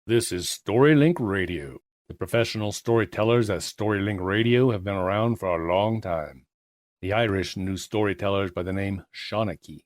This is StoryLink Radio. The professional storytellers at StoryLink Radio have been around for a long time. The Irish knew storytellers by the name Shawnee.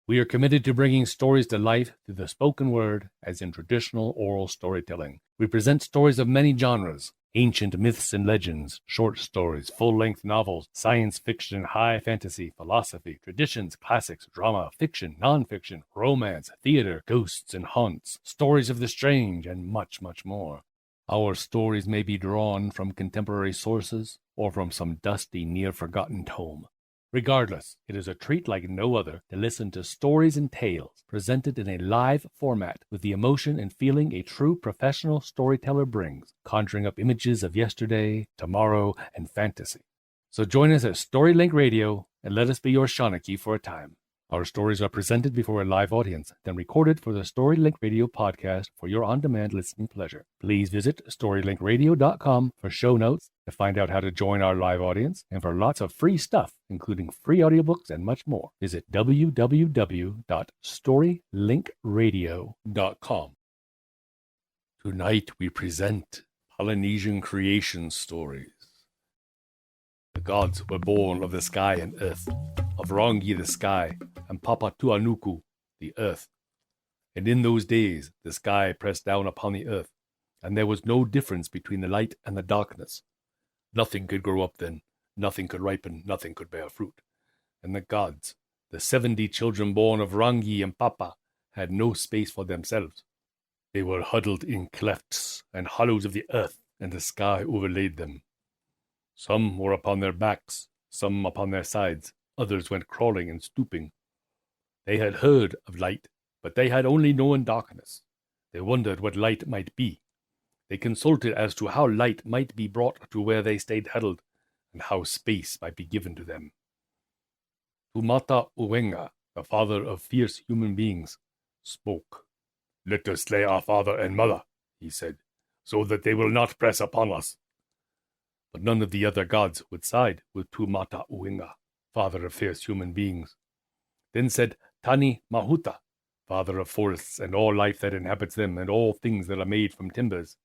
We are committed to bringing stories to life through the spoken word as in traditional oral storytelling. We present stories of many genres: ancient myths and legends, short stories, full-length novels, science fiction, high fantasy, philosophy, traditions, classics, drama, fiction, non-fiction, romance, theater, ghosts and haunts, stories of the strange, and much, much more. Our stories may be drawn from contemporary sources or from some dusty, near-forgotten tome. Regardless, it is a treat like no other to listen to stories and tales presented in a live format with the emotion and feeling a true professional storyteller brings, conjuring up images of yesterday, tomorrow, and fantasy. So join us at StoryLink Radio and let us be your Shawnee for a time. Our stories are presented before a live audience, then recorded for the StoryLink Radio podcast for your on-demand listening pleasure. Please visit StoryLinkRadio.com for show notes, to find out how to join our live audience, and for lots of free stuff, including free audiobooks and much more. Visit www.StoryLinkRadio.com. Tonight we present Polynesian creation stories. The gods were born of the sky and earth, of Rongi the sky, and Papatuanuku the earth. And in those days the sky pressed down upon the earth, and there was no difference between the light and the darkness. Nothing could grow up then, nothing could ripen, nothing could bear fruit. And the gods, the 70 children born of Rangi and Papa, had no space for themselves. They were huddled in clefts and hollows of the earth, and the sky overlaid them. Some were upon their backs, some upon their sides, others went crawling and stooping. They had heard of light, but they had only known darkness. They wondered what light might be. They consulted as to how light might be brought to where they stayed huddled, and how space might be given to them. Tumata-uenga, the father of fierce human beings, spoke. "Let us slay our father and mother," he said, "so that they will not press upon us." But none of the other gods would side with Tumata-uenga, father of fierce human beings. Then said Tani Mahuta, father of forests and all life that inhabits them and all things that are made from timbers,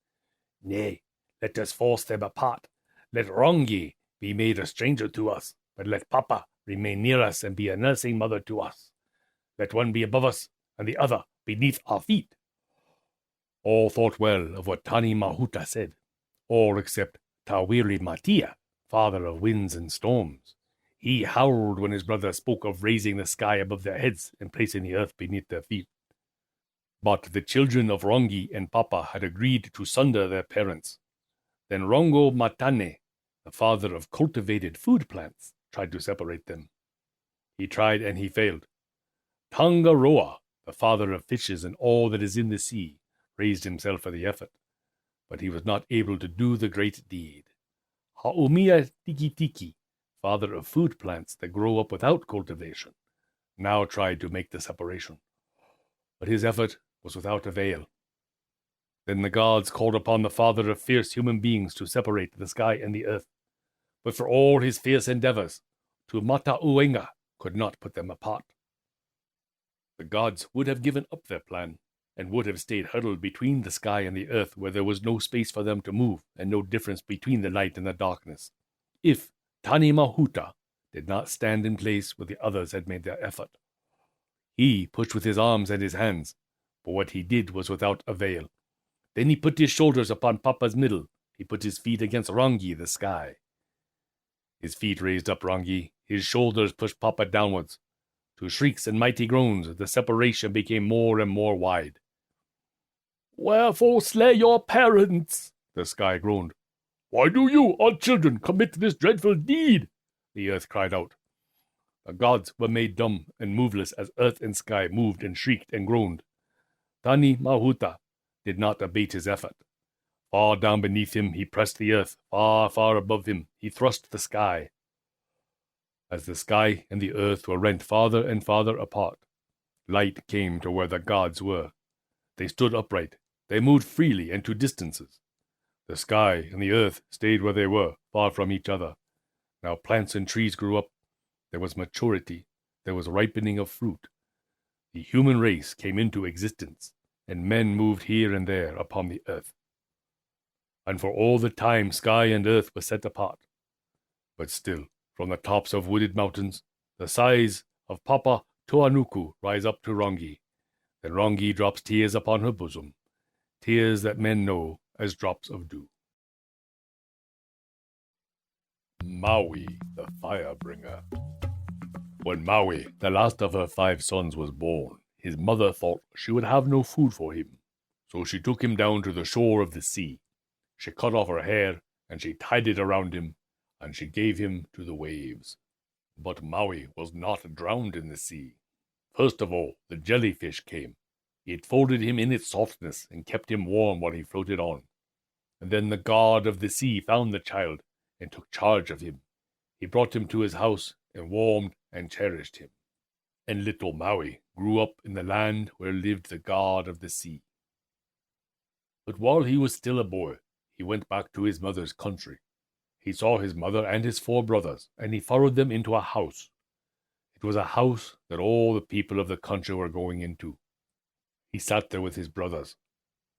"Nay, let us force them apart. Let Rongi be made a stranger to us, but let Papa remain near us and be a nursing mother to us. Let one be above us and the other beneath our feet." All thought well of what Tani Mahuta said, all except Tawiri Matia, father of winds and storms. He howled when his brother spoke of raising the sky above their heads and placing the earth beneath their feet. But the children of Rongi and Papa had agreed to sunder their parents. Then Rongo Matane, the father of cultivated food plants, tried to separate them. He tried and he failed. Tangaroa, the father of fishes and all that is in the sea, raised himself for the effort, but he was not able to do the great deed. Haumia Tiki, father of food plants that grow up without cultivation, now tried to make the separation, but his effort was without avail. Then the gods called upon the father of fierce human beings to separate the sky and the earth, but for all his fierce endeavors, Tumata-uenga could not put them apart. The gods would have given up their plan, and would have stayed huddled between the sky and the earth where there was no space for them to move and no difference between the light and the darkness, if Tani Mahuta did not stand in place where the others had made their effort. He pushed with his arms and his hands, but what he did was without avail. Then he put his shoulders upon Papa's middle. He put his feet against Rangi, the sky. His feet raised up Rangi. His shoulders pushed Papa downwards. To shrieks and mighty groans, the separation became more and more wide. "Wherefore slay your parents?" the sky groaned. "Why do you, our children, commit this dreadful deed?" the earth cried out. The gods were made dumb and moveless as earth and sky moved and shrieked and groaned. Tani Mahuta did not abate his effort. Far down beneath him he pressed the earth, far, far above him he thrust the sky. As the sky and the earth were rent farther and farther apart, light came to where the gods were. They stood upright. They moved freely and to distances. The sky and the earth stayed where they were, far from each other. Now plants and trees grew up. There was maturity. There was ripening of fruit. The human race came into existence. and men moved here and there upon the earth. And for all the time sky and earth were set apart. But still, from the tops of wooded mountains, the size of Papa Toanuku rise up to Rongi. Then Rongi drops tears upon her bosom, tears that men know as drops of dew. Maui, the fire-bringer. When Maui, the last of her 5 sons, was born, his mother thought she would have no food for him. So she took him down to the shore of the sea. She cut off her hair, and she tied it around him, and she gave him to the waves. But Maui was not drowned in the sea. First of all, the jellyfish came. It folded him in its softness and kept him warm while he floated on. And then the god of the sea found the child and took charge of him. He brought him to his house and warmed and cherished him. And little Maui grew up in the land where lived the god of the sea. But while he was still a boy, he went back to his mother's country. He saw his mother and his 4 brothers, and he followed them into a house. It was a house that all the people of the country were going into. He sat there with his brothers,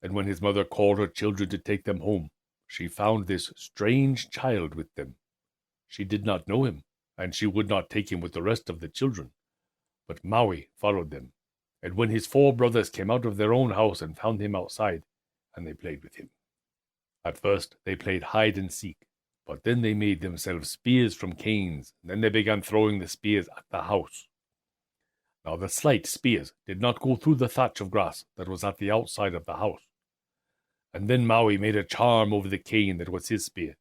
and when his mother called her children to take them home, she found this strange child with them. She did not know him, and she would not take him with the rest of the children. But Maui followed them, and when his 4 brothers came out of their own house and found him outside, and they played with him. At first they played hide and seek, but then they made themselves spears from canes, and then they began throwing the spears at the house. Now the slight spears did not go through the thatch of grass that was at the outside of the house. And then Maui made a charm over the cane that was his spear,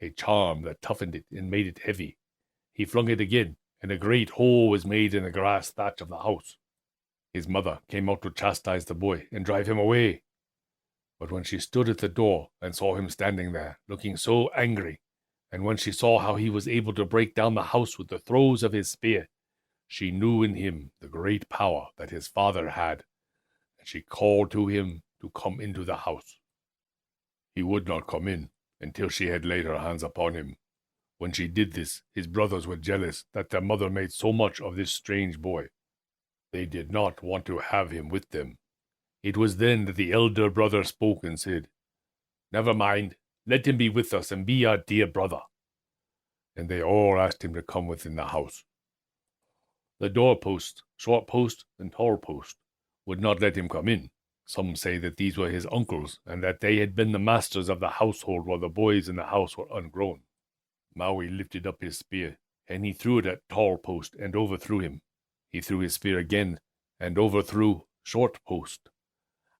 a charm that toughened it and made it heavy. He flung it again, and a great hole was made in the grass thatch of the house. His mother came out to chastise the boy and drive him away. But when she stood at the door and saw him standing there, looking so angry, and when she saw how he was able to break down the house with the throws of his spear, she knew in him the great power that his father had, and she called to him to come into the house. He would not come in until she had laid her hands upon him. When she did this, his brothers were jealous that their mother made so much of this strange boy. They did not want to have him with them. It was then that the elder brother spoke and said, "Never mind, let him be with us and be our dear brother." And they all asked him to come within the house. The doorpost, short post, and tall post would not let him come in. Some say that these were his uncles, and that they had been the masters of the household while the boys in the house were ungrown. Maui lifted up his spear, and he threw it at tall post and overthrew him. He threw his spear again, and overthrew short post.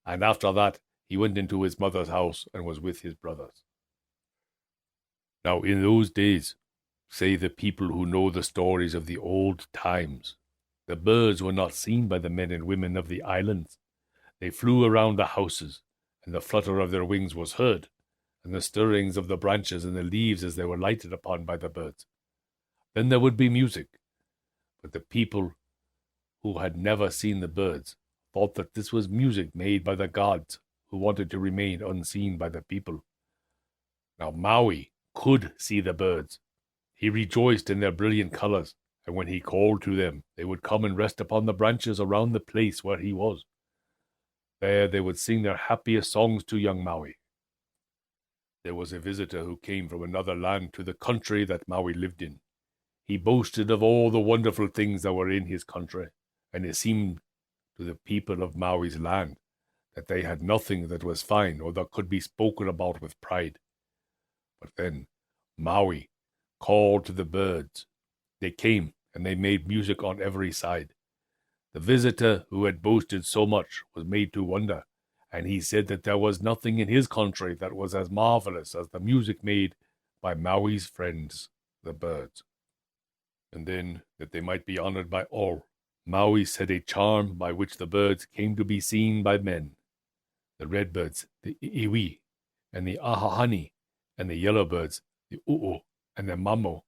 And after that, he went into his mother's house and was with his brothers. Now in those days, say the people who know the stories of the old times, the birds were not seen by the men and women of the islands. They flew around the houses, and the flutter of their wings was heard, and the stirrings of the branches and the leaves as they were lighted upon by the birds. Then there would be music, but the people who had never seen the birds thought that this was music made by the gods who wanted to remain unseen by the people. Now Maui could see the birds. He rejoiced in their brilliant colors, and when he called to them, they would come and rest upon the branches around the place where he was. There they would sing their happiest songs to young Maui. There was a visitor who came from another land to the country that Maui lived in. He boasted of all the wonderful things that were in his country, and it seemed to the people of Maui's land that they had nothing that was fine or that could be spoken about with pride. But then Maui called to the birds. They came, and they made music on every side. The visitor who had boasted so much was made to wonder, and he said that there was nothing in his country that was as marvelous as the music made by Maui's friends, the birds. And then, that they might be honored by all, Maui set a charm by which the birds came to be seen by men. The redbirds, the iwi, and the ahahani, and the yellowbirds, the u'u, and the mamo,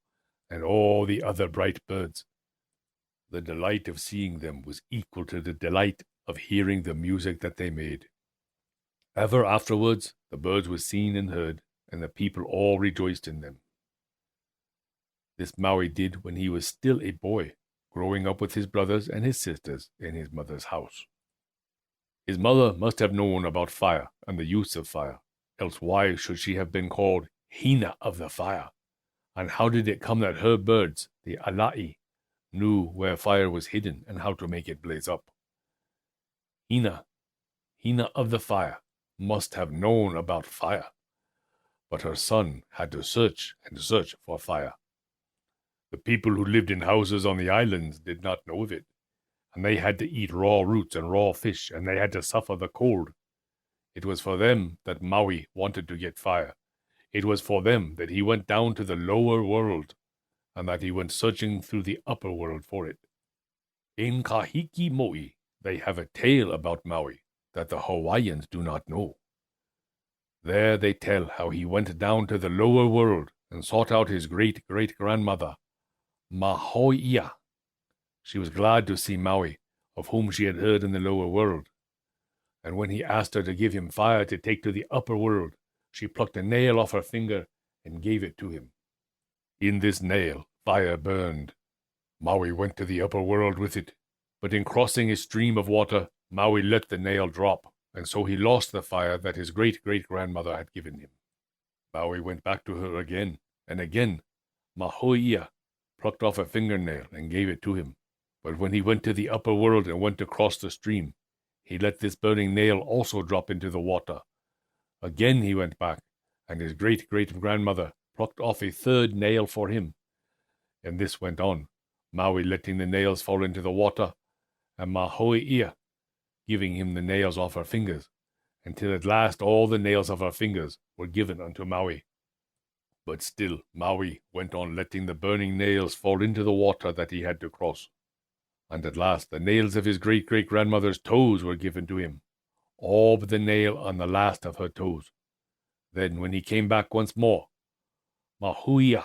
and all the other bright birds. The delight of seeing them was equal to the delight of hearing the music that they made. Ever afterwards, the birds were seen and heard, and the people all rejoiced in them. This Maui did when he was still a boy, growing up with his brothers and his sisters in his mother's house. His mother must have known about fire and the use of fire, else why should she have been called Hina of the fire? And how did it come that her birds, the alai, knew where fire was hidden and how to make it blaze up? Hina of the fire, must have known about fire, but her son had to search and search for fire. The people who lived in houses on the islands did not know of it, and they had to eat raw roots and raw fish, and they had to suffer the cold. It was for them that Maui wanted to get fire. It was for them that he went down to the lower world, and that he went searching through the upper world for it. In Kahiki Mo'i, they have a tale about Maui that the Hawaiians do not know. There they tell how he went down to the lower world and sought out his great-great-grandmother, Mahoia. She was glad to see Maui, of whom she had heard in the lower world. And when he asked her to give him fire to take to the upper world, she plucked a nail off her finger and gave it to him. In this nail, fire burned. Maui went to the upper world with it, but in crossing a stream of water, Maui let the nail drop, and so he lost the fire that his great-great-grandmother had given him. Maui went back to her again, and again Mahoia plucked off a fingernail and gave it to him. But when he went to the upper world and went across the stream, he let this burning nail also drop into the water. Again he went back, and his great-great-grandmother plucked off a third nail for him. And this went on, Maui letting the nails fall into the water, and Mahoia giving him the nails off her fingers, until at last all the nails of her fingers were given unto Maui. But still Maui went on letting the burning nails fall into the water that he had to cross. And at last the nails of his great-great-grandmother's toes were given to him, all but the nail on the last of her toes. Then when he came back once more, Mahoia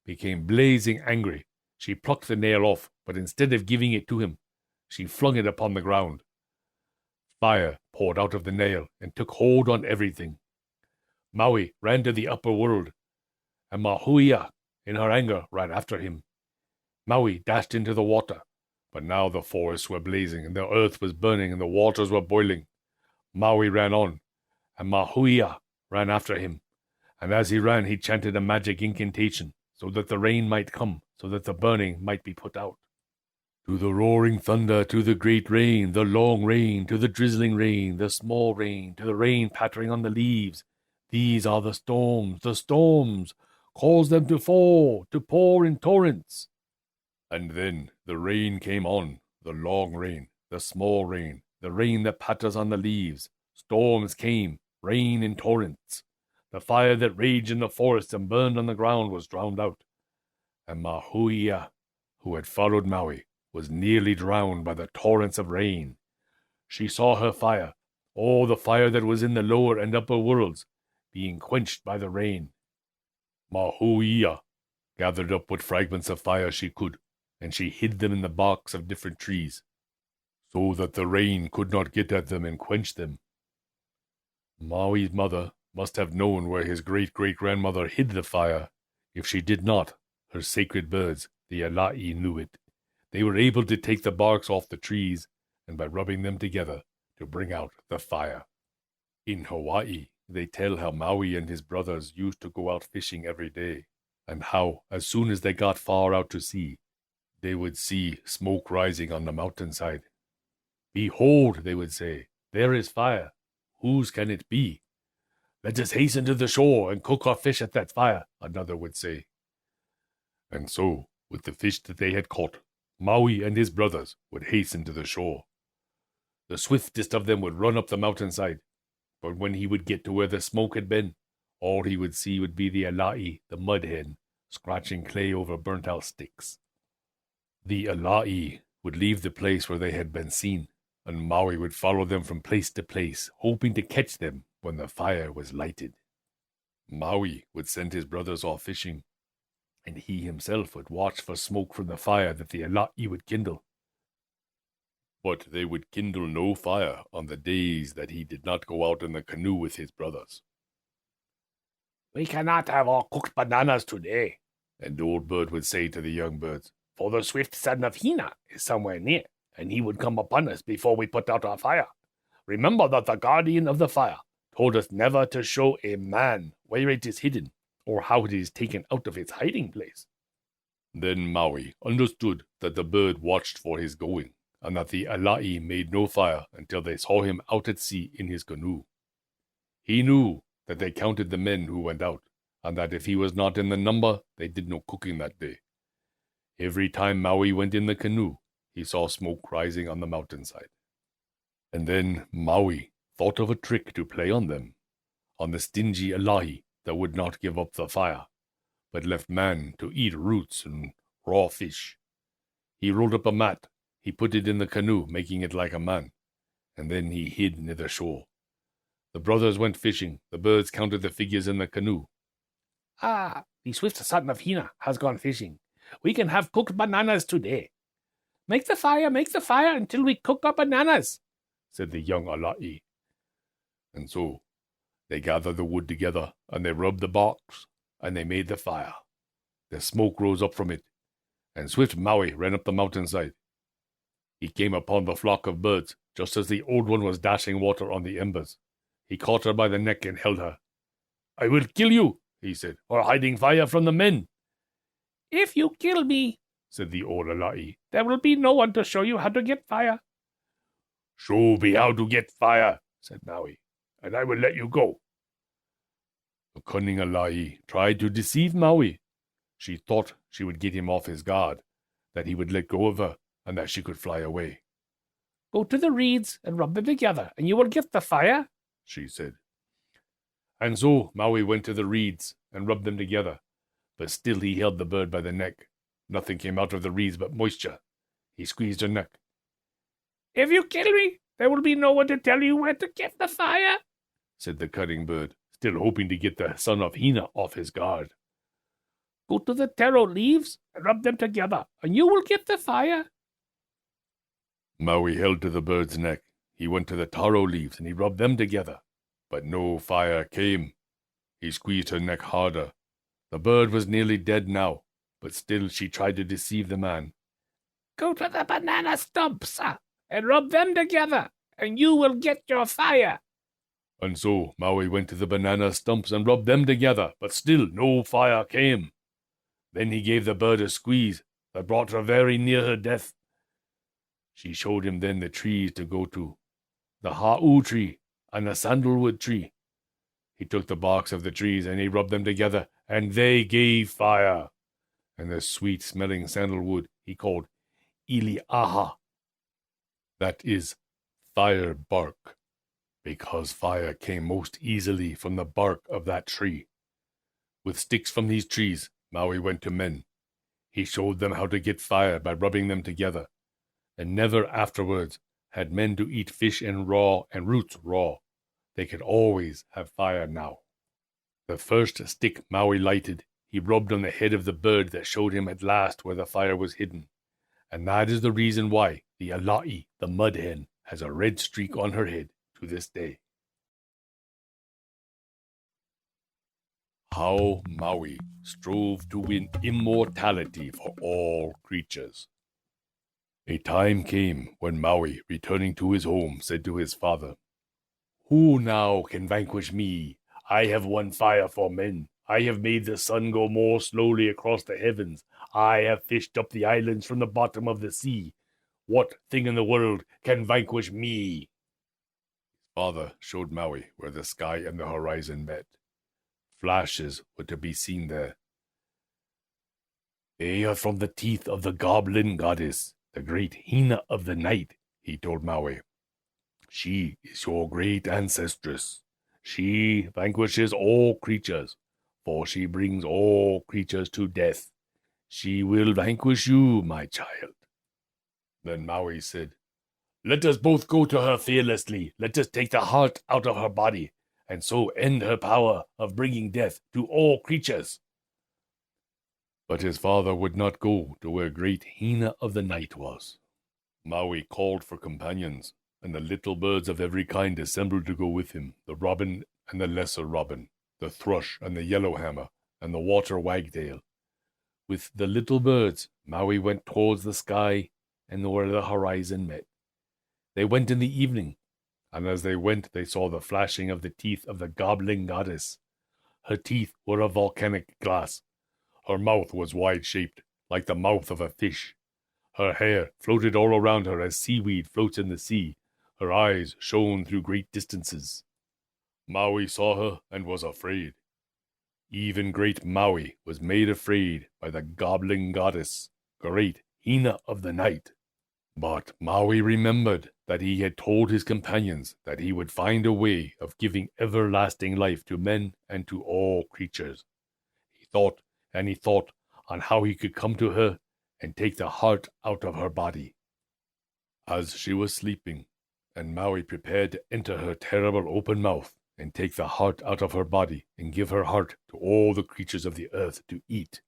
became blazing angry. She plucked the nail off, but instead of giving it to him, she flung it upon the ground. Fire poured out of the nail and took hold on everything. Maui ran to the upper world, and Mahoia, in her anger, ran after him. Maui dashed into the water, but now the forests were blazing, and the earth was burning, and the waters were boiling. Maui ran on, and Mahoia ran after him, and as he ran he chanted a magic incantation, so that the rain might come, so that the burning might be put out. To the roaring thunder, to the great rain, the long rain, to the drizzling rain, the small rain, to the rain pattering on the leaves. These are the storms, cause them to fall, to pour in torrents. And then the rain came on, the long rain, the small rain, the rain that patters on the leaves. Storms came, rain in torrents. The fire that raged in the forest and burned on the ground was drowned out. And Mahoia, who had followed Maui, was nearly drowned by the torrents of rain. She saw her fire, all the fire that was in the lower and upper worlds, being quenched by the rain. Mahoia gathered up what fragments of fire she could, and she hid them in the barks of different trees, so that the rain could not get at them and quench them. Maui's mother must have known where his great-great-grandmother hid the fire. If she did not, her sacred birds, the alai, knew it. They were able to take the barks off the trees, and by rubbing them together, to bring out the fire. In Hawaii, they tell how Maui and his brothers used to go out fishing every day, and how, as soon as they got far out to sea, they would see smoke rising on the mountainside. "Behold," they would say, "there is fire. Whose can it be?" "Let us hasten to the shore and cook our fish at that fire," another would say. And so, with the fish that they had caught, Maui and his brothers would hasten to the shore. The swiftest of them would run up the mountainside, but when he would get to where the smoke had been, all he would see would be the alai, the mud hen, scratching clay over burnt-out sticks. The alai would leave the place where they had been seen, and Maui would follow them from place to place, hoping to catch them when the fire was lighted. Maui would send his brothers off fishing, and he himself would watch for smoke from the fire that the alai would kindle. But they would kindle no fire on the days that he did not go out in the canoe with his brothers. "We cannot have our cooked bananas today," an old bird would say to the young birds, "for the swift son of Hina is somewhere near, and he would come upon us before we put out our fire. remember that the guardian of the fire told us never to show a man where it is hidden, or how it is taken out of its hiding place." Then Maui understood that the bird watched for his going, and that the alai made no fire until they saw him out at sea in his canoe. He knew that they counted the men who went out, and that if he was not in the number, they did no cooking that day. Every time Maui went in the canoe, he saw smoke rising on the mountainside. And then Maui thought of a trick to play on them, on the stingy alai that would not give up the fire, but left man to eat roots and raw fish. He rolled up a mat, he put it in the canoe, making it like a man, and then he hid near the shore. The brothers went fishing. The birds counted the figures in the canoe. "Ah, the swift son of Hina has gone fishing. We can have cooked bananas today." Make the fire until we cook our bananas," said the young alai. And so they gathered the wood together, and they rubbed the barks, and they made the fire. The smoke rose up from it, and swift Maui ran up the mountainside. He came upon the flock of birds just as the old one was dashing water on the embers. He caught her by the neck and held her. "I will kill you," he said, "for hiding fire from the men." "If you kill me," said the old alai, "there will be no one to show you how to get fire." "Show me how to get fire," said Maui, "and I will let you go." The cunning alai tried to deceive Maui. She thought she would get him off his guard, that he would let go of her, and that she could fly away. "Go to the reeds and rub them together, and you will get the fire," she said. And so Maui went to the reeds and rubbed them together, but still he held the bird by the neck. Nothing came out of the reeds but moisture. He squeezed her neck. "If you kill me, there will be no one to tell you where to get the fire," said the cunning bird, still hoping to get the son of Hina off his guard. "Go to the taro leaves and rub them together, and you will get the fire." Maui held to the bird's neck. He went to the taro leaves and he rubbed them together, but no fire came. He squeezed her neck harder. The bird was nearly dead now, but still she tried to deceive the man. "Go to the banana stumps and rub them together, and you will get your fire." And so Maui went to the banana stumps and rubbed them together, but still no fire came. Then he gave the bird a squeeze that brought her very near her death. She showed him then the trees to go to, the ha'u tree and the sandalwood tree. He took the barks of the trees and he rubbed them together, and they gave fire. And the sweet-smelling sandalwood he called ili'aha. That is fire bark, because fire came most easily from the bark of that tree. With sticks from these trees, Maui went to men. He showed them how to get fire by rubbing them together, and never afterwards had men to eat fish and roots raw. They could always have fire now. The first stick Maui lighted, he rubbed on the head of the bird that showed him at last where the fire was hidden. And that is the reason why the alai, the mud hen, has a red streak on her head to this day. How Maui strove to win immortality for all creatures. A time came when Maui, returning to his home, said to his father, "Who now can vanquish me? I have won fire for men. I have made the sun go more slowly across the heavens. I have fished up the islands from the bottom of the sea. What thing in the world can vanquish me?" His father showed Maui where the sky and the horizon met. Flashes were to be seen there. "They are from the teeth of the goblin goddess, the great Hina of the night," he told Maui. "She is your great ancestress. She vanquishes all creatures, for she brings all creatures to death. She will vanquish you, my child." Then Maui said, "Let us both go to her fearlessly. Let us take the heart out of her body, and so end her power of bringing death to all creatures." But his father would not go to where great Hina of the night was. Maui called for companions, and the little birds of every kind assembled to go with him, the robin and the lesser robin, the thrush and the yellowhammer, and the water wagtail. With the little birds, Maui went towards the sky and where the horizon met. They went in the evening, and as they went they saw the flashing of the teeth of the gobbling goddess. Her teeth were of volcanic glass. Her mouth was wide-shaped, like the mouth of a fish. Her hair floated all around her as seaweed floats in the sea. Her eyes shone through great distances. Maui saw her and was afraid. Even great Maui was made afraid by the gobbling goddess, great Hina of the night. But Maui remembered that he had told his companions that he would find a way of giving everlasting life to men and to all creatures. He thought and he thought on how he could come to her and take the heart out of her body. As she was sleeping, and Maui prepared to enter her terrible open mouth and take the heart out of her body and give her heart to all the creatures of the earth to eat.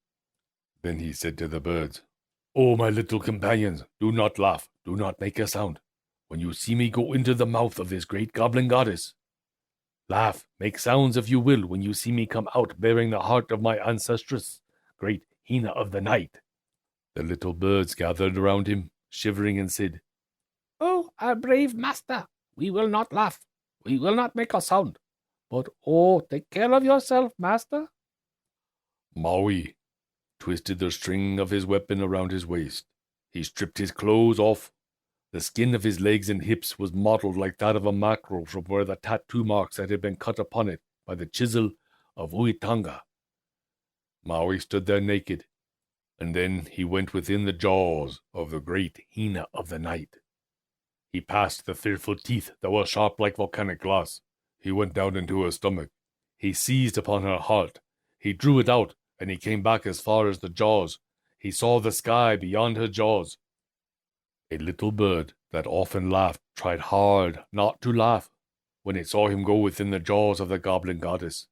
Then he said to the birds, "Oh, my little companions, do not laugh, do not make a sound. When you see me go into the mouth of this great goblin goddess, laugh, make sounds if you will when you see me come out bearing the heart of my ancestress, great Hina of the night." The little birds gathered around him, shivering, and said, "Oh, our brave master, we will not laugh, we will not make a sound. But oh, take care of yourself, master." Maui twisted the string of his weapon around his waist. He stripped his clothes off. The skin of his legs and hips was mottled like that of a mackerel from where the tattoo marks that had been cut upon it by the chisel of Uitanga. Maui stood there naked, and then he went within the jaws of the great Hina of the night. He passed the fearful teeth that were sharp like volcanic glass. He went down into her stomach. He seized upon her heart. He drew it out, and he came back as far as the jaws. He saw the sky beyond her jaws. A little bird that often laughed tried hard not to laugh when it saw him go within the jaws of the goblin goddess.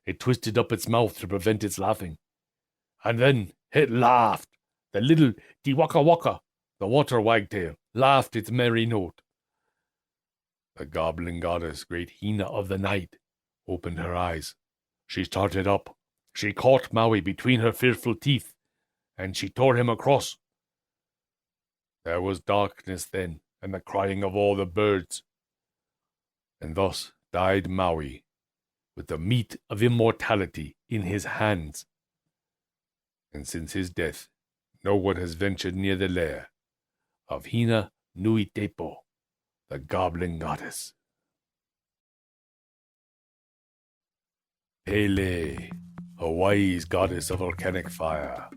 It twisted up its mouth to prevent its laughing. And then it laughed. The little Waka Waka, the water wagtail, laughed its merry note. The goblin goddess, great Hina of the night, opened her eyes. She started up. She caught Maui between her fearful teeth, and she tore him across. There was darkness then, and the crying of all the birds. And thus died Maui, with the meat of immortality in his hands. And since his death, no one has ventured near the lair of Hina Nui Tepo, the goblin goddess. Pele, Hawaii's goddess of volcanic fire.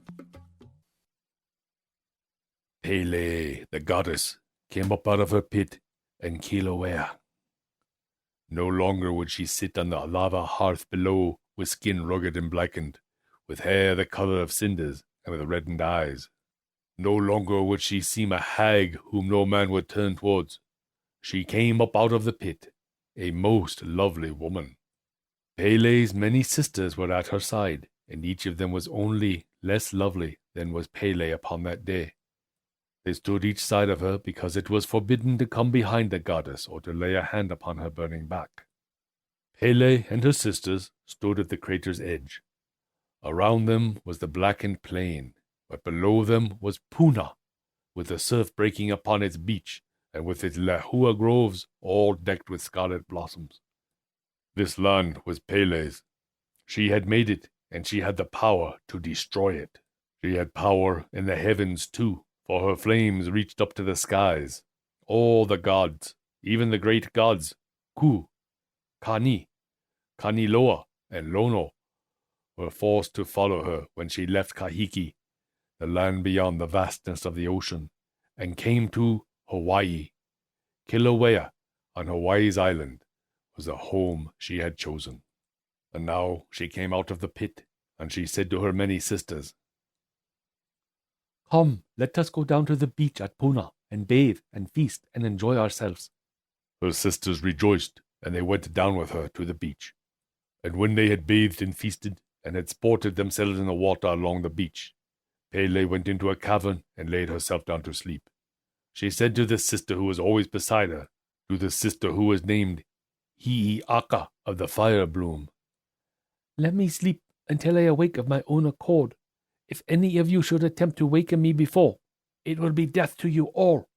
Pele, the goddess, came up out of her pit in Kīlauea. No longer would she sit on the lava hearth below with skin rugged and blackened, with hair the color of cinders and with reddened eyes. No longer would she seem a hag whom no man would turn towards. She came up out of the pit, a most lovely woman. Pele's many sisters were at her side, and each of them was only less lovely than was Pele upon that day. They stood each side of her because it was forbidden to come behind the goddess or to lay a hand upon her burning back. Pele and her sisters stood at the crater's edge. Around them was the blackened plain, but below them was Puna, with the surf breaking upon its beach, and with its lehua groves all decked with scarlet blossoms. This land was Pele's. She had made it, and she had the power to destroy it. She had power in the heavens too, for her flames reached up to the skies. All the gods, even the great gods, Ku, Kani, Kaniloa, and Lono, were forced to follow her when she left Kahiki, the land beyond the vastness of the ocean, and came to Hawaii. Kīlauea, on Hawaii's island, was the home she had chosen. And now she came out of the pit, and she said to her many sisters, "Come, let us go down to the beach at Puna, and bathe, and feast, and enjoy ourselves." Her sisters rejoiced, and they went down with her to the beach. And when they had bathed and feasted, and had sported themselves in the water along the beach, Pele went into a cavern and laid herself down to sleep. She said to the sister who was always beside her, to the sister who was named Hi-iaka of the fire bloom, "Let me sleep until I awake of my own accord. If any of you should attempt to waken me before, it will be death to you all."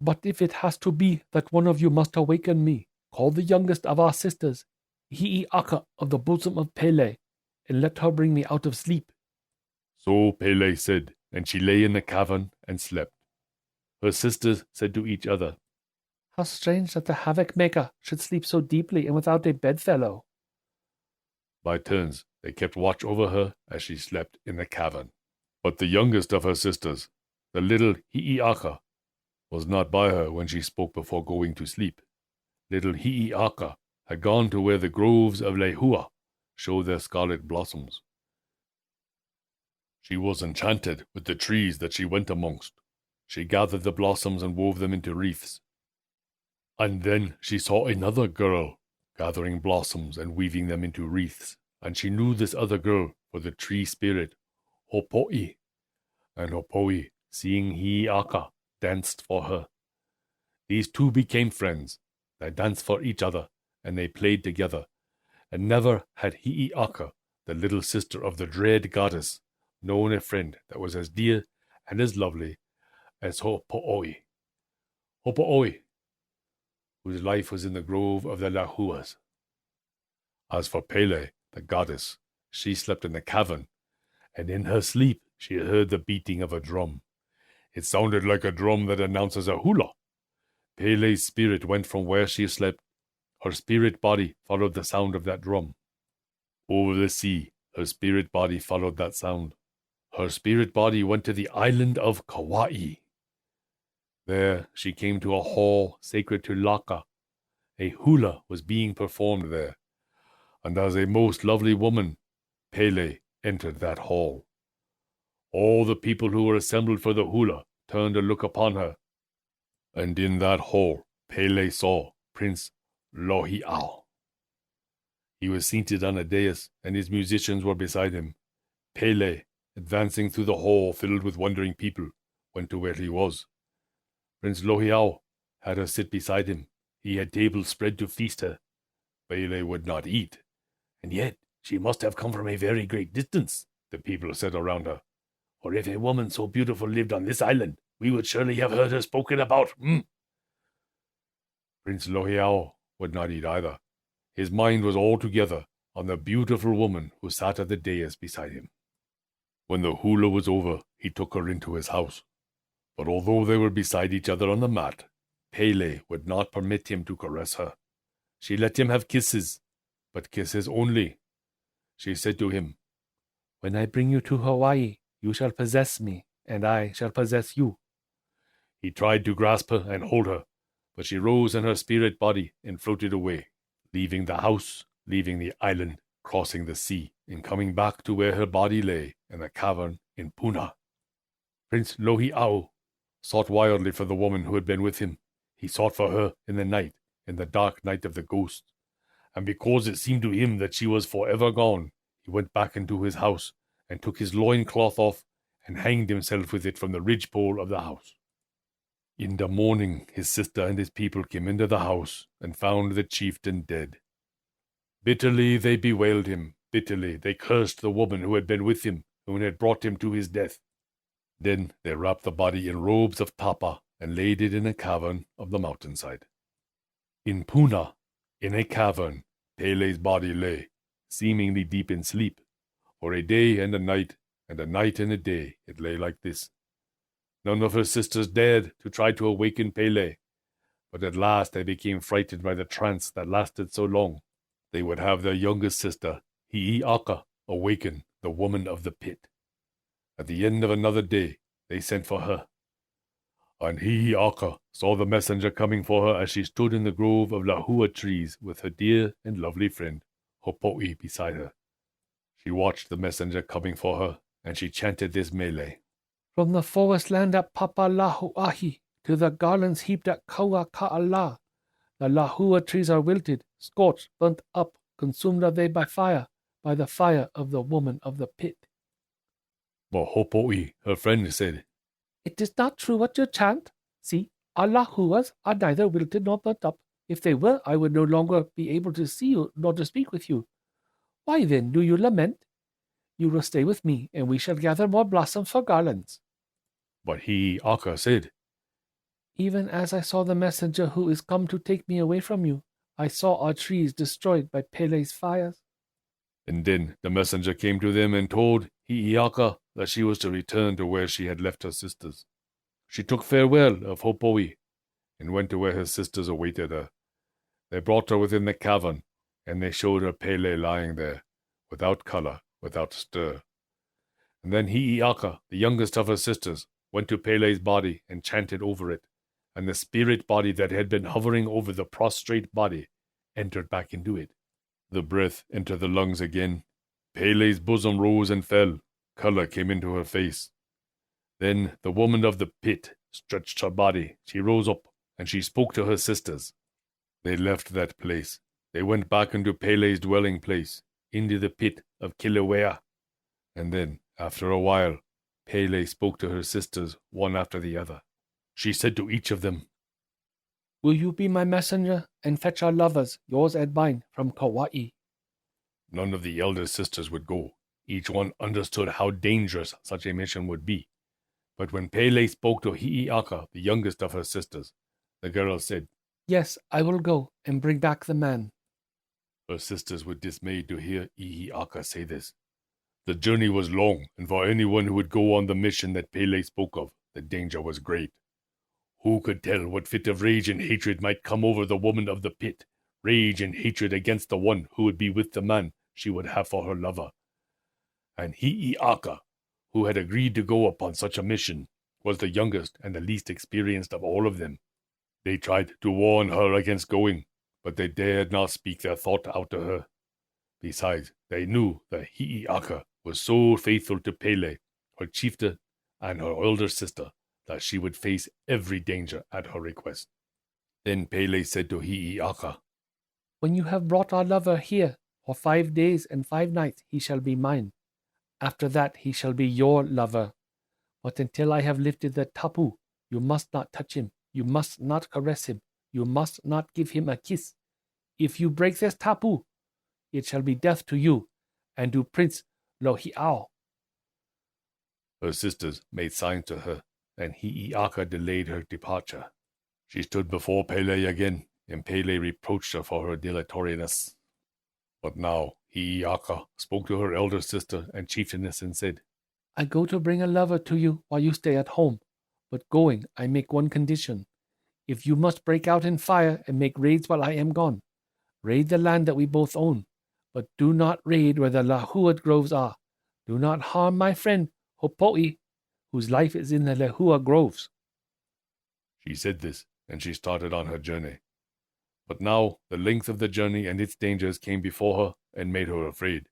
But if it has to be that one of you must awaken me, call the youngest of our sisters, Hi-iaka of the bosom of Pele, and let her bring me out of sleep. So Pele said, and she lay in the cavern and slept. Her sisters said to each other, How strange that the havoc maker should sleep so deeply and without a bedfellow. By turns they kept watch over her as she slept in the cavern. But the youngest of her sisters, the little Hi-iaka, was not by her when she spoke before going to sleep. Little Hi-iaka had gone to where the groves of Lehua show their scarlet blossoms. She was enchanted with the trees that she went amongst. She gathered the blossoms and wove them into wreaths. And then she saw another girl gathering blossoms and weaving them into wreaths, and she knew this other girl for the tree spirit, Hopoi. And Hopoi, seeing Hi-iaka, danced for her. These two became friends. They danced for each other, and they played together. And never had Hi-iaka, the little sister of the dread goddess, known a friend that was as dear and as lovely as Hopoi. Hopoi, whose life was in the grove of the Lahuas. As for Pele, the goddess, she slept in the cavern, and in her sleep she heard the beating of a drum. It sounded like a drum that announces a hula. Pele's spirit went from where she slept. Her spirit body followed the sound of that drum. Over the sea, her spirit body followed that sound. Her spirit body went to the island of Kauai. There she came to a hall sacred to Laka. A hula was being performed there, and as a most lovely woman, Pele entered that hall. All the people who were assembled for the hula turned to look upon her, and in that hall Pele saw Prince Lohiau. He was seated on a dais, and his musicians were beside him. Pele, advancing through the hall filled with wondering people, went to where he was. Prince Lohiau had her sit beside him. He had tables spread to feast her. Pele would not eat, and yet she must have come from a very great distance, the people said around her. For if a woman so beautiful lived on this island, we would surely have heard her spoken about. Prince Lohiau would not eat either. His mind was altogether on the beautiful woman who sat at the dais beside him. When the hula was over, he took her into his house. But although they were beside each other on the mat, Pele would not permit him to caress her. She let him have kisses, but kisses only. She said to him, When I bring you to Hawaii, you shall possess me, and I shall possess you. He tried to grasp her and hold her, but she rose in her spirit body and floated away, leaving the house, leaving the island, crossing the sea, and coming back to where her body lay in the cavern in Puna. Prince Lohiau sought wildly for the woman who had been with him. He sought for her in the night, in the dark night of the ghost. And because it seemed to him that she was forever gone, he went back into his house and took his loincloth off and hanged himself with it from the ridgepole of the house. In the morning his sister and his people came into the house and found the chieftain dead. Bitterly they bewailed him, bitterly they cursed the woman who had been with him, who had brought him to his death. Then they wrapped the body in robes of tapa and laid it in a cavern of the mountainside. In Puna, in a cavern, Pele's body lay, seemingly deep in sleep. For a day and a night and a day it lay like this. None of her sisters dared to try to awaken Pele, but at last they became frightened by the trance that lasted so long. They would have their youngest sister, Hi-iaka, awaken the woman of the pit. At the end of another day, they sent for her. And Hi-iaka saw the messenger coming for her as she stood in the grove of lahua trees with her dear and lovely friend, Hopoi, beside her. She watched the messenger coming for her, and she chanted this mele. From the forest land at Papalahuahi to the garlands heaped at Kaua-ka'ala, the lahua trees are wilted, scorched, burnt up, consumed are they by the fire of the woman of the pit. But Hopoi, her friend, said, It is not true what you chant. See, our lahuas are neither wilted nor burnt up. If they were, I would no longer be able to see you nor to speak with you. Why then do you lament? You will stay with me, and we shall gather more blossoms for garlands. But Hi-iaka said, Even as I saw the messenger who is come to take me away from you, I saw our trees destroyed by Pele's fires. And then the messenger came to them and told Hi-iaka that she was to return to where she had left her sisters. She took farewell of Hopoi and went to where her sisters awaited her. They brought her within the cavern, and they showed her Pele lying there, without color, without stir. And then Hi-iaka, the youngest of her sisters, went to Pele's body and chanted over it, and the spirit body that had been hovering over the prostrate body entered back into it. The breath entered the lungs again. Pele's bosom rose and fell. Color came into her face. Then the woman of the pit stretched her body. She rose up, and she spoke to her sisters. They left that place. They went back into Pele's dwelling place, into the pit of Kīlauea. And then, after a while, Pele spoke to her sisters, one after the other. She said to each of them, Will you be my messenger and fetch our lovers, yours and mine, from Kauai? None of the elder sisters would go. Each one understood how dangerous such a mission would be. But when Pele spoke to Hi-iaka, the youngest of her sisters, the girl said, Yes, I will go and bring back the man. Her sisters were dismayed to hear Hi-iaka say this. The journey was long, and for anyone who would go on the mission that Pele spoke of, the danger was great. Who could tell what fit of rage and hatred might come over the woman of the pit, rage and hatred against the one who would be with the man she would have for her lover. And Hi-iaka, who had agreed to go upon such a mission, was the youngest and the least experienced of all of them. They tried to warn her against going, but they dared not speak their thought out to her. Besides, they knew that Hi-iaka was so faithful to Pele, her chieftain, and her elder sister, that she would face every danger at her request. Then Pele said to Hi-iaka, When you have brought our lover here, for 5 days and 5 nights he shall be mine. After that he shall be your lover. But until I have lifted the tapu, you must not touch him, you must not caress him, you must not give him a kiss. If you break this tapu, it shall be death to you, and to Prince Lohi'au. Her sisters made signs to her, and Hi-iaka delayed her departure. She stood before Pele again, and Pele reproached her for her dilatoriness. But now Hi-iaka spoke to her elder sister and chieftainess and said, I go to bring a lover to you while you stay at home, but going I make one condition. If you must break out in fire and make raids while I am gone, raid the land that we both own, but do not raid where the lehua groves are. Do not harm my friend Hopoi, whose life is in the lehua groves. She said this, and she started on her journey. But now the length of the journey and its dangers came before her and made her afraid.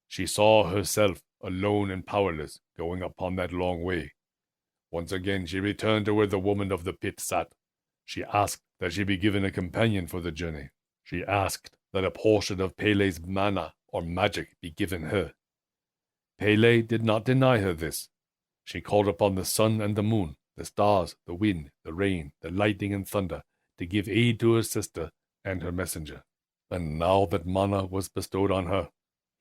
She saw herself alone and powerless going upon that long way. Once again she returned to where the woman of the pit sat. She asked that she be given a companion for the journey. She asked that a portion of Pele's mana or magic be given her. Pele did not deny her this. She called upon the sun and the moon, the stars, the wind, the rain, the lightning and thunder, to give aid to her sister and her messenger. And now that mana was bestowed on her,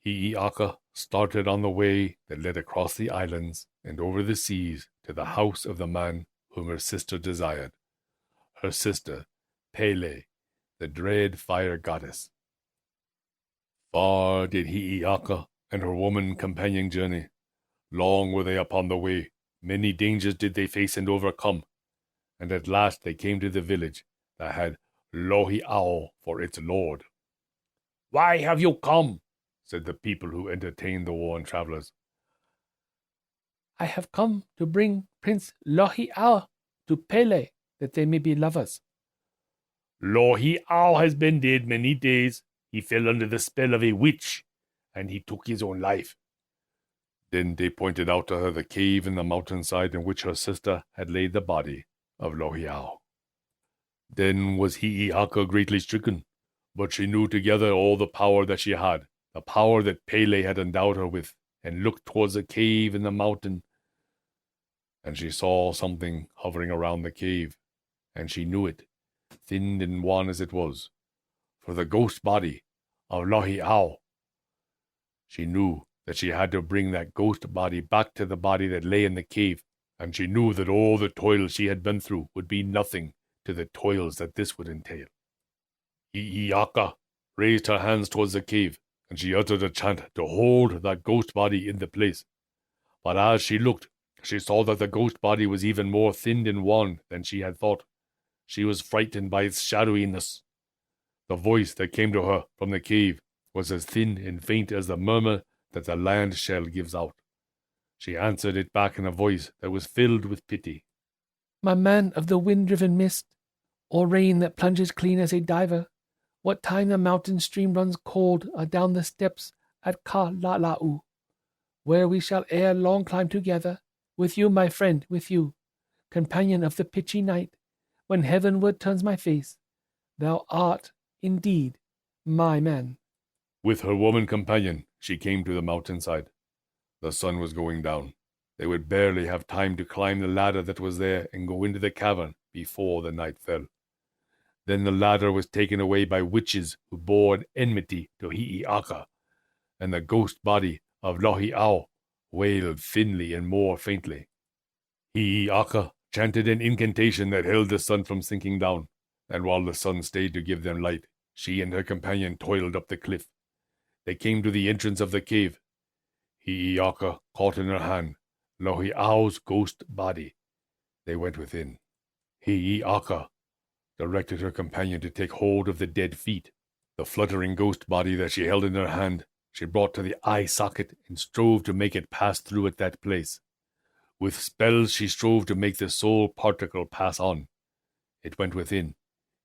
Hi-iaka started on the way that led across the islands and over the seas to the house of the man whom her sister desired. Her sister, Pele, the dread fire goddess. Far did Hi-iaka and her woman companion journey. Long were they upon the way. Many dangers did they face and overcome. And at last they came to the village that had Lohi'au for its lord. Why have you come? Said the people who entertained the worn travelers. I have come to bring Prince Lohi'au to Pele, that they may be lovers. Lohi'au has been dead many days. He fell under the spell of a witch, and he took his own life. Then they pointed out to her the cave in the mountainside in which her sister had laid the body of Lohi'au. Then was Hi-iaka greatly stricken, but she knew together all the power that she had, the power that Pele had endowed her with, and looked towards the cave in the mountain. And she saw something hovering around the cave, and she knew it, thin and wan as it was, for the ghost body of Lohi'au. She knew that she had to bring that ghost body back to the body that lay in the cave, and she knew that all the toils she had been through would be nothing to the toils that this would entail. Hi-iaka raised her hands towards the cave, and she uttered a chant to hold that ghost body in the place. But as she looked, she saw that the ghost body was even more thinned and wan than she had thought. She was frightened by its shadowiness. The voice that came to her from the cave was as thin and faint as the murmur that the land shell gives out. She answered it back in a voice that was filled with pity. My man of the wind-driven mist, or rain that plunges clean as a diver, what time the mountain stream runs cold adown the steps at Kīlauea, where we shall ere long climb together, with you, my friend, with you, companion of the pitchy night, when heavenward turns my face, thou art, indeed, my man. With her woman companion, she came to the mountainside. The sun was going down. They would barely have time to climb the ladder that was there and go into the cavern before the night fell. Then the ladder was taken away by witches who bore an enmity to Hi-iaka, and the ghost body of Lohi'au wailed thinly and more faintly. Hi-iaka chanted an incantation that held the sun from sinking down, and while the sun stayed to give them light, she and her companion toiled up the cliff. They came to the entrance of the cave. Hi-iaka caught in her hand Lohi'au's ghost body. They went within. Hi-iaka directed her companion to take hold of the dead feet. The fluttering ghost body that she held in her hand she brought to the eye socket and strove to make it pass through at that place. With spells she strove to make the soul particle pass on. It went within.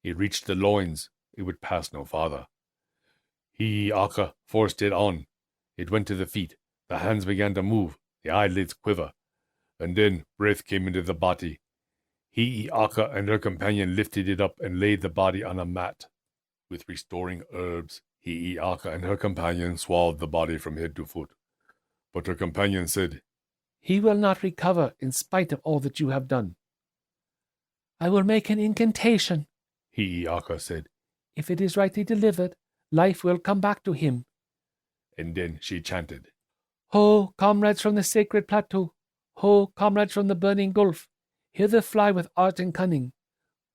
It reached the loins. It would pass no farther. Hi-iaka forced it on. It went to the feet. The hands began to move. The eyelids quiver. And then breath came into the body. Hi-iaka and her companion lifted it up and laid the body on a mat. With restoring herbs, Hi-iaka and her companion swathed the body from head to foot. But her companion said, He will not recover in spite of all that you have done. I will make an incantation, Hi-iaka said. If it is rightly delivered, life will come back to him. And then she chanted, Ho, comrades from the sacred plateau! Ho, comrades from the burning gulf! Hither fly with art and cunning.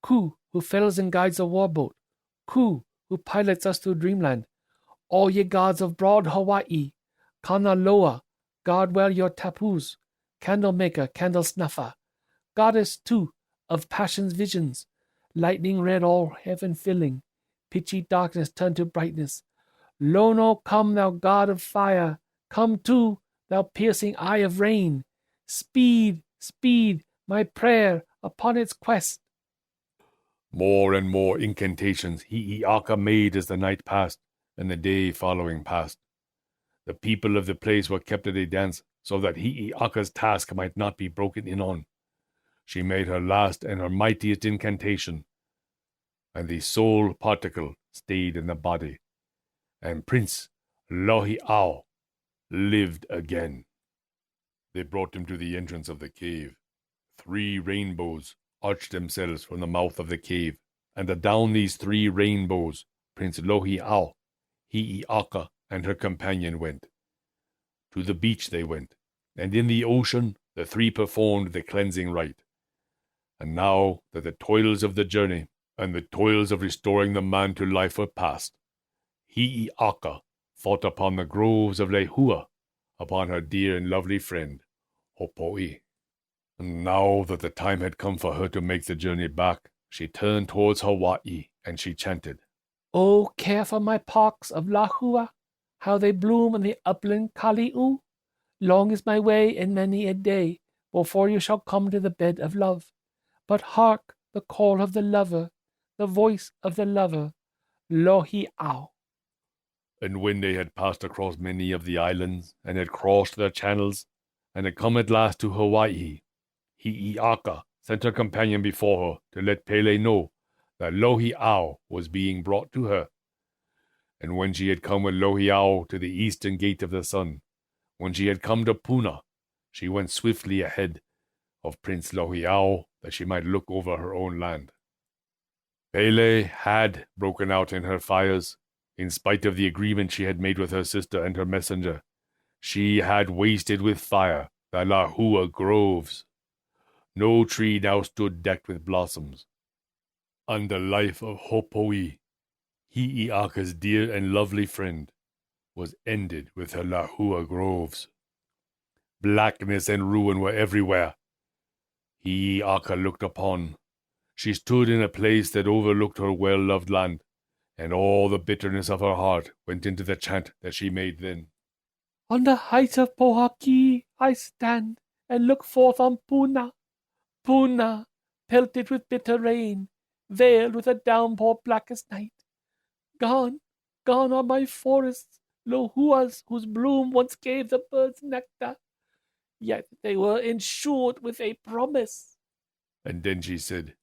Ku, who fells and guides a warboat. Ku, who pilots us through dreamland. All ye gods of broad Hawaii, Kanaloa, guard well your tapus. Candle maker, candle snuffer. Goddess, too, of passion's visions. Lightning red all heaven filling. Pitchy darkness turn to brightness. Lono, come, thou god of fire. Come too, thou piercing eye of rain. Speed, speed, my prayer upon its quest. More and more incantations Hi-iaka made as the night passed and the day following passed. The people of the place were kept at a dance so that Hi-iaka's task might not be broken in on. She made her last and her mightiest incantation, and the soul particle stayed in the body, and Prince Lohi'au lived again. They brought him to the entrance of the cave. 3 rainbows arched themselves from the mouth of the cave, and adown these 3 rainbows Prince Lohi'au, Hi-iaka, and her companion went. To the beach they went, and in the ocean the 3 performed the cleansing rite. And now that the toils of the journey and the toils of restoring the man to life were past, Hi-iaka thought upon the groves of Lehua, upon her dear and lovely friend, Hopoi. And now that the time had come for her to make the journey back, she turned towards Hawaii, and she chanted, Oh, care for my parks of Lahua, how they bloom in the upland Kali'u. Long is my way and many a day before you shall come to the bed of love. But hark the call of the lover, the voice of the lover, Lohi'au. And when they had passed across many of the islands, and had crossed their channels, and had come at last to Hawaii, Hi-iaka sent her companion before her to let Pele know that Lohi'au was being brought to her. And when she had come with Lohi'au to the eastern gate of the sun, when she had come to Puna, she went swiftly ahead of Prince Lohi'au that she might look over her own land. Pele had broken out in her fires, in spite of the agreement she had made with her sister and her messenger. She had wasted with fire the Lahua groves. No tree now stood decked with blossoms. And the life of Hopoi, Hi-iaka's dear and lovely friend, was ended with her lahua groves. Blackness and ruin were everywhere. Hi-iaka looked upon. She stood in a place that overlooked her well-loved land, and all the bitterness of her heart went into the chant that she made then. On the heights of Pohaki I stand and look forth on Puna. Puna, pelted with bitter rain, veiled with a downpour black as night. Gone, gone are my forests, lohuas whose bloom once gave the birds nectar. Yet they were ensured with a promise. And then she said,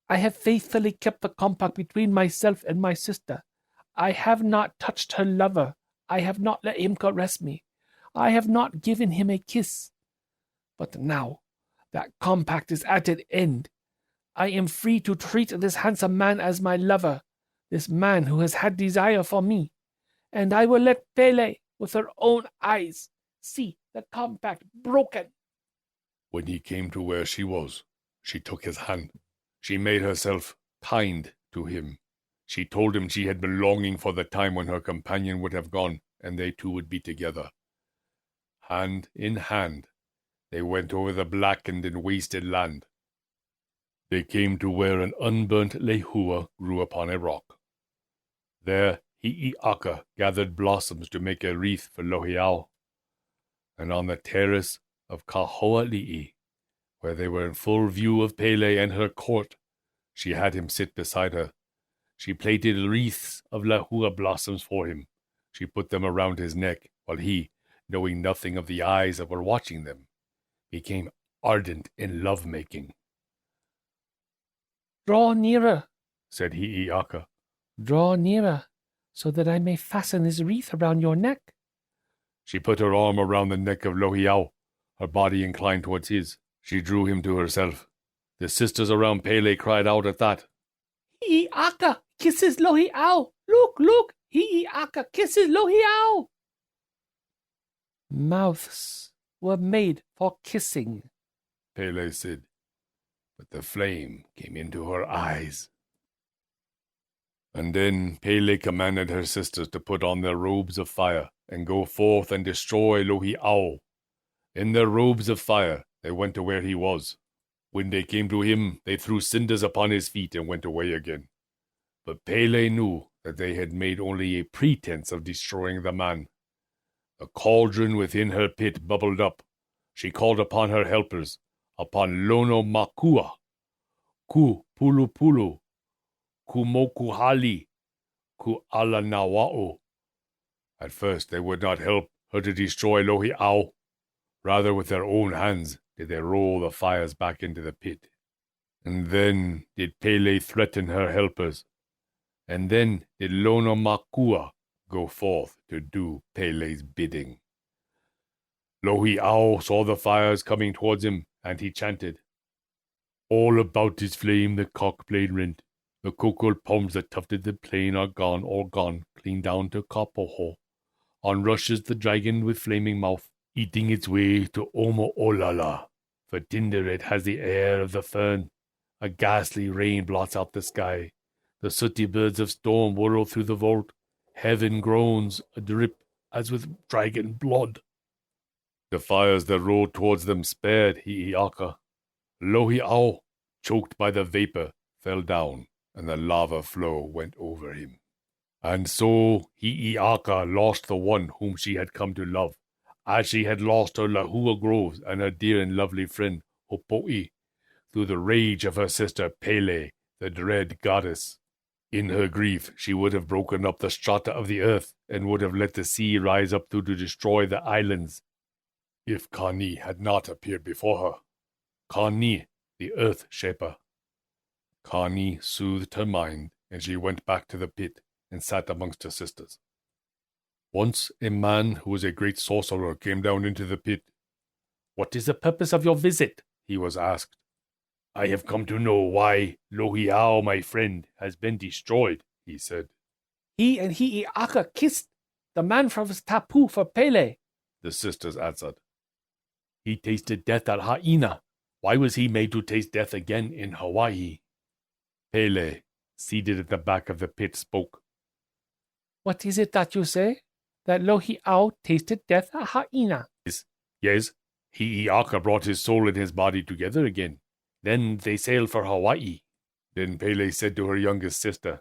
I have faithfully kept the compact between myself and my sister. I have not touched her lover. I have not let him caress me. I have not given him a kiss. But now that compact is at an end. I am free to treat this handsome man as my lover, this man who has had desire for me, and I will let Pele, with her own eyes, see the compact broken. When he came to where she was, she took his hand. She made herself kind to him. She told him she had been longing for the time when her companion would have gone, and they two would be together. Hand in hand, they went over the blackened and wasted land. They came to where an unburnt lehua grew upon a rock. There Hi-iaka gathered blossoms to make a wreath for Lohiau. And on the terrace of Kahoali'i, where they were in full view of Pele and her court, she had him sit beside her. She plaited wreaths of lahua blossoms for him. She put them around his neck, while he, knowing nothing of the eyes that were watching them, became ardent in love-making. Draw nearer, said Hi-iaka. Draw nearer, so that I may fasten this wreath around your neck. She put her arm around the neck of Lohiau, her body inclined towards his. She drew him to herself. The sisters around Pele cried out at that. Hi-iaka kisses Lohiau. Look, look, Hi-iaka kisses Lohiau. Mouths were made for kissing, Pele said, but the flame came into her eyes. And then Pele commanded her sisters to put on their robes of fire and go forth and destroy Lohiau. In their robes of fire they went to where he was. When they came to him, they threw cinders upon his feet and went away again. But Pele knew that they had made only a pretense of destroying the man. The cauldron within her pit bubbled up. She called upon her helpers, upon Lono Makua, Ku Pulu, Ku Mokuhali, Ku Alanawa'u. At first they would not help her to destroy Lohiau. Rather, with their own hands did they roll the fires back into the pit. And then did Pele threaten her helpers. And then did Lono Makua go forth to do Pele's bidding. Lohiau saw the fires coming towards him, and he chanted. All about his flame the cock blade rent. The cocoa palms that tufted the plain are gone, all gone, clean down to Kapoho. On rushes the dragon with flaming mouth, eating its way to Omo-olala. For tinder it has the air of the fern. A ghastly rain blots out the sky. The sooty birds of storm whirl through the vault. Heaven groans, adrip as with dragon blood. The fires that rolled towards them spared Hi-iaka. Lohiau, choked by the vapor, fell down, and the lava flow went over him. And so Hi-iaka lost the one whom she had come to love, as she had lost her lahua groves and her dear and lovely friend Hopoi, through the rage of her sister Pele, the dread goddess. In her grief she would have broken up the strata of the earth, and would have let the sea rise up to destroy the islands, if Kani had not appeared before her. Kani, the earth shaper. Kani soothed her mind, and she went back to the pit and sat amongst her sisters. Once a man who was a great sorcerer came down into the pit. What is the purpose of your visit? He was asked. I have come to know why Lohiau, my friend, has been destroyed, he said. He and Hi-iaka kissed the man from his tapu for Pele, the sisters answered. He tasted death at Ha'ina, Why was he made to taste death again in Hawaii? Pele, seated at the back of the pit, spoke. What is it that you say? That Lohi'au tasted death at Ha'ina? Yes, Hi-iaka brought his soul and his body together again. Then they sailed for Hawaii. Then Pele said to her youngest sister,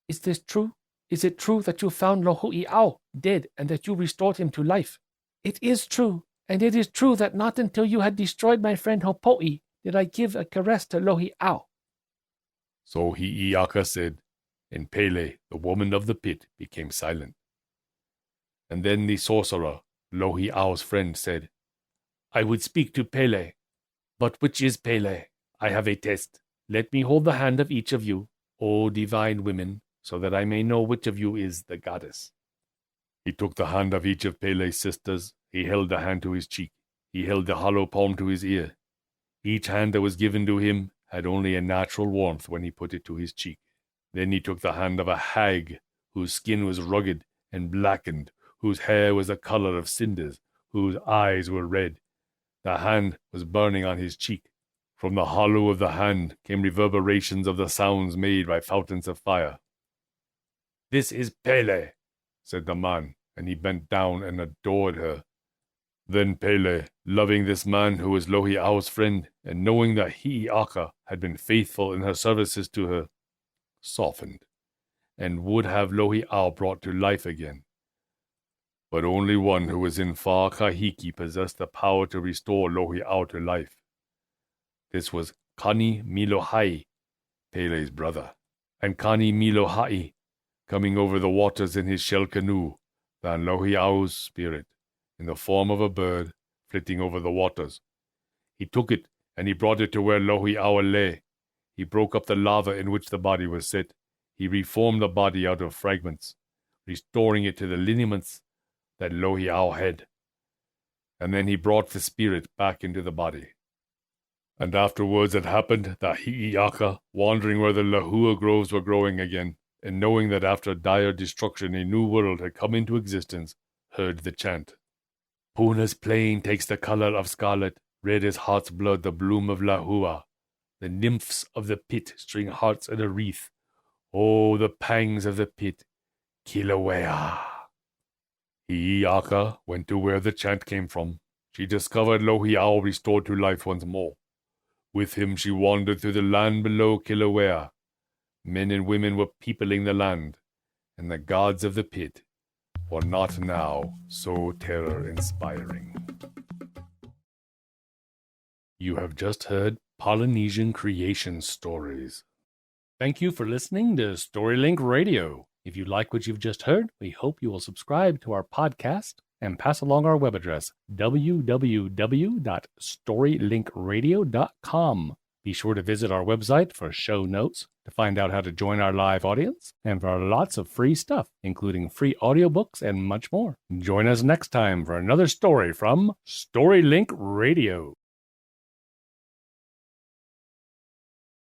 Is this true? Is it true that you found Lohi'au dead and that you restored him to life? It is true, and it is true that not until you had destroyed my friend Hopoi did I give a caress to Lohi'au. So Hi-iaka said, and Pele, the woman of the pit, became silent. And then the sorcerer, Lohi'au's friend, said, I would speak to Pele. But which is Pele? I have a test. Let me hold the hand of each of you, O divine women, so that I may know which of you is the goddess. He took the hand of each of Pele's sisters. He held the hand to his cheek. He held the hollow palm to his ear. Each hand that was given to him had only a natural warmth when he put it to his cheek. Then he took the hand of a hag, whose skin was rugged and blackened, whose hair was the color of cinders, whose eyes were red. The hand was burning on his cheek. From the hollow of the hand came reverberations of the sounds made by fountains of fire. This is Pele, said the man, and he bent down and adored her. Then Pele, loving this man who was Lohi'au's friend, and knowing that Hi-iaka had been faithful in her services to her, softened, and would have Lohi'au brought to life again. But only one who was in far Kahiki possessed the power to restore Lohi'au to life. This was Kani Milohai, Pele's brother. And Kani Milohai, coming over the waters in his shell canoe, found Lohi'au's spirit, in the form of a bird, flitting over the waters. He took it, and he brought it to where Lohi'au lay. He broke up the lava in which the body was set. He reformed the body out of fragments, restoring it to the lineaments that Lohi'au had. And then he brought the spirit back into the body. And afterwards it happened that Hi-iaka, wandering where the lahua groves were growing again, and knowing that after dire destruction a new world had come into existence, heard the chant. Puna's plain takes the color of scarlet, red as heart's blood, the bloom of lahua. The nymphs of the pit string hearts in a wreath. Oh, the pangs of the pit, Kīlauea. Hi-iaka went to where the chant came from. She discovered Lohi'au restored to life once more. With him she wandered through the land below Kīlauea. Men and women were peopling the land, and the gods of the pit were not now so terror-inspiring. You have just heard Polynesian Creation Stories. Thank you for listening to StoryLink Radio. If you like what you've just heard, we hope you will subscribe to our podcast and pass along our web address, www.storylinkradio.com. Be sure to visit our website for show notes, to find out how to join our live audience, and for lots of free stuff, including free audiobooks and much more. Join us next time for another story from StoryLink Radio.